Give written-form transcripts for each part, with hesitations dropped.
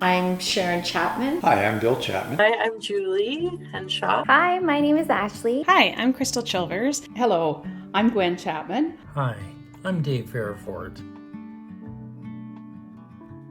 I'm Sharon Chapman. Hi, I'm Bill Chapman. Hi, I'm Julie Henshaw. Hi, my name is Ashley. Hi, I'm Crystal Chilvers. Hello, I'm Gwen Chapman. Hi, I'm Dave Fairford.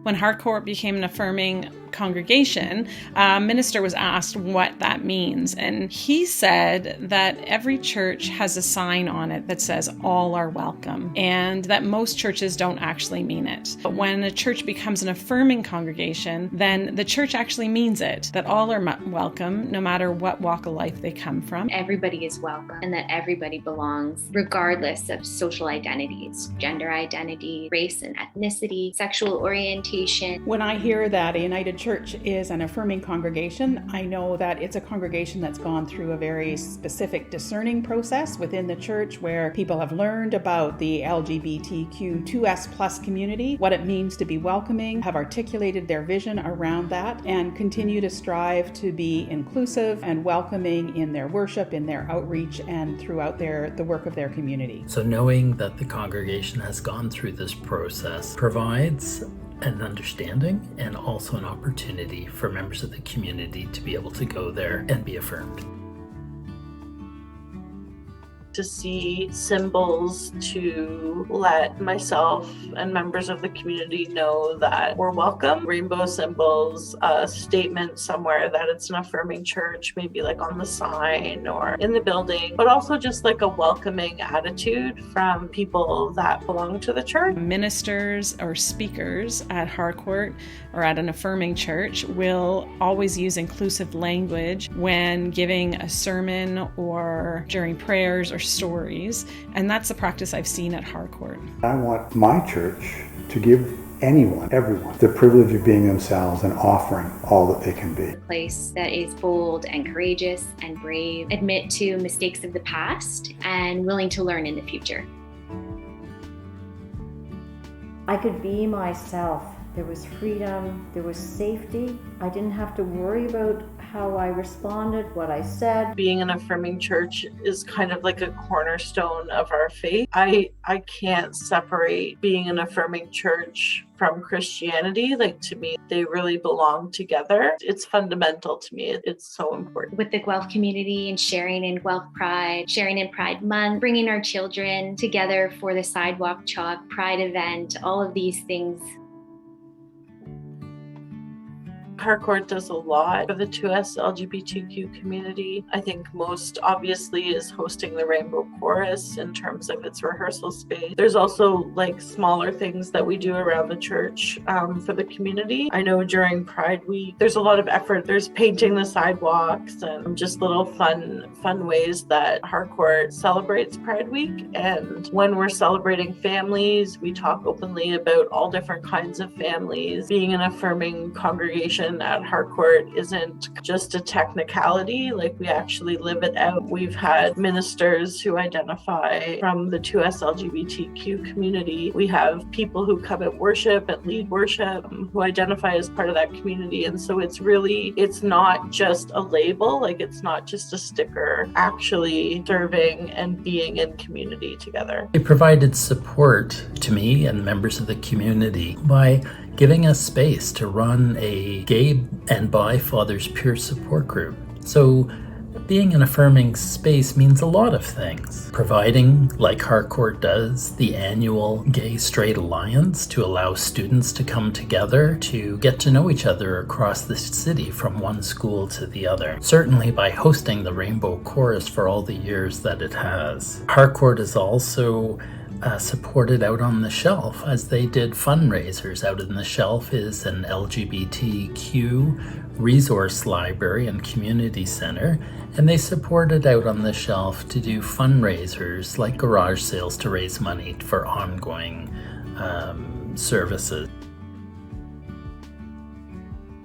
When Harcourt became an affirming congregation, a minister was asked what that means. And he said that every church has a sign on it that says all are welcome, and that most churches don't actually mean it. But when a church becomes an affirming congregation, then the church actually means it, that all are welcome, no matter what walk of life they come from. Everybody is welcome and that everybody belongs, regardless of social identities, gender identity, race and ethnicity, sexual orientation. When I hear that a United Church is an affirming congregation, I know that it's a congregation that's gone through a very specific discerning process within the church where people have learned about the LGBTQ2S+ community, what it means to be welcoming, have articulated their vision around that, and continue to strive to be inclusive and welcoming in their worship, in their outreach, and throughout the work of their community. So knowing that the congregation has gone through this process provides an understanding and also an opportunity for members of the community to be able to go there and be affirmed. To see symbols to let myself and members of the community know that we're welcome. Rainbow symbols, a statement somewhere that it's an affirming church, maybe like on the sign or in the building, but also just like a welcoming attitude from people that belong to the church. Ministers or speakers at Harcourt or at an affirming church will always use inclusive language when giving a sermon or during prayers or stories, and that's a practice I've seen at Harcourt. I want my church to give everyone, the privilege of being themselves and offering all that they can be. A place that is bold and courageous and brave, admit to mistakes of the past, and willing to learn in the future. I could be myself. There was freedom, there was safety. I didn't have to worry about how I responded, what I said. Being an affirming church is kind of like a cornerstone of our faith. I can't separate being an affirming church from Christianity. Like, to me, they really belong together. It's fundamental to me. It's so important. With the Guelph community and sharing in Guelph Pride, sharing in Pride Month, bringing our children together for the Sidewalk Chalk Pride event, all of these things. Harcourt does a lot for the 2S LGBTQ community. I think most obviously is hosting the Rainbow Chorus in terms of its rehearsal space. There's also like smaller things that we do around the church for the community. I know during Pride Week, there's a lot of effort. There's painting the sidewalks and just little fun ways that Harcourt celebrates Pride Week. And when we're celebrating families, we talk openly about all different kinds of families. Being an affirming congregation at Harcourt isn't just a technicality, like we actually live it out. We've had ministers who identify from the 2S LGBTQ community. We have people who come at worship and lead worship who identify as part of that community. And so it's not just a label, like it's not just a sticker, actually serving and being in community together. It provided support to me and members of the community by giving us space to run a gay and bi fathers peer support group. So being an affirming space means a lot of things. Providing, like Harcourt does, the annual Gay-Straight Alliance to allow students to come together to get to know each other across the city from one school to the other. Certainly by hosting the Rainbow Chorus for all the years that it has. Harcourt is also supported Out on the Shelf, as they did fundraisers. Out on the Shelf is an LGBTQ resource library and community center, and they supported Out on the Shelf to do fundraisers like garage sales to raise money for ongoing services.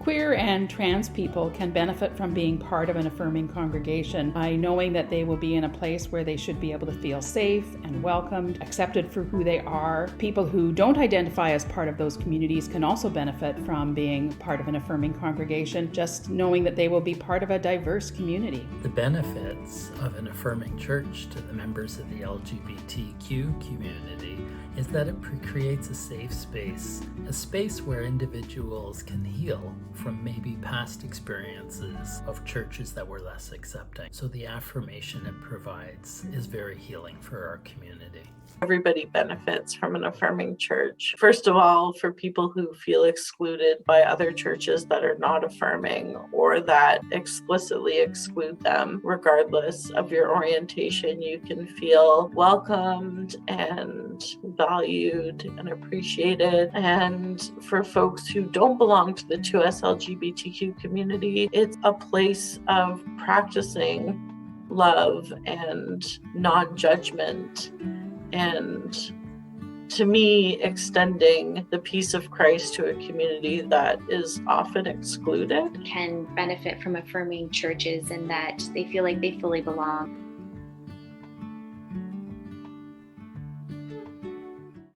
Queer and and trans people can benefit from being part of an affirming congregation by knowing that they will be in a place where they should be able to feel safe and welcomed, accepted for who they are. People who don't identify as part of those communities can also benefit from being part of an affirming congregation, just knowing that they will be part of a diverse community. The benefits of an affirming church to the members of the LGBTQ community is that it creates a safe space, a space where individuals can heal from maybe past experiences of churches that were less accepting. So the affirmation it provides is very healing for our community. Everybody benefits from an affirming church. First of all, for people who feel excluded by other churches that are not affirming or that explicitly exclude them, regardless of your orientation, you can feel welcomed and valued and appreciated. And for folks who don't belong to the 2S LGBTQ community, it's a place of practicing love and non-judgment. And to me, extending the peace of Christ to a community that is often excluded can benefit from affirming churches and that they feel like they fully belong.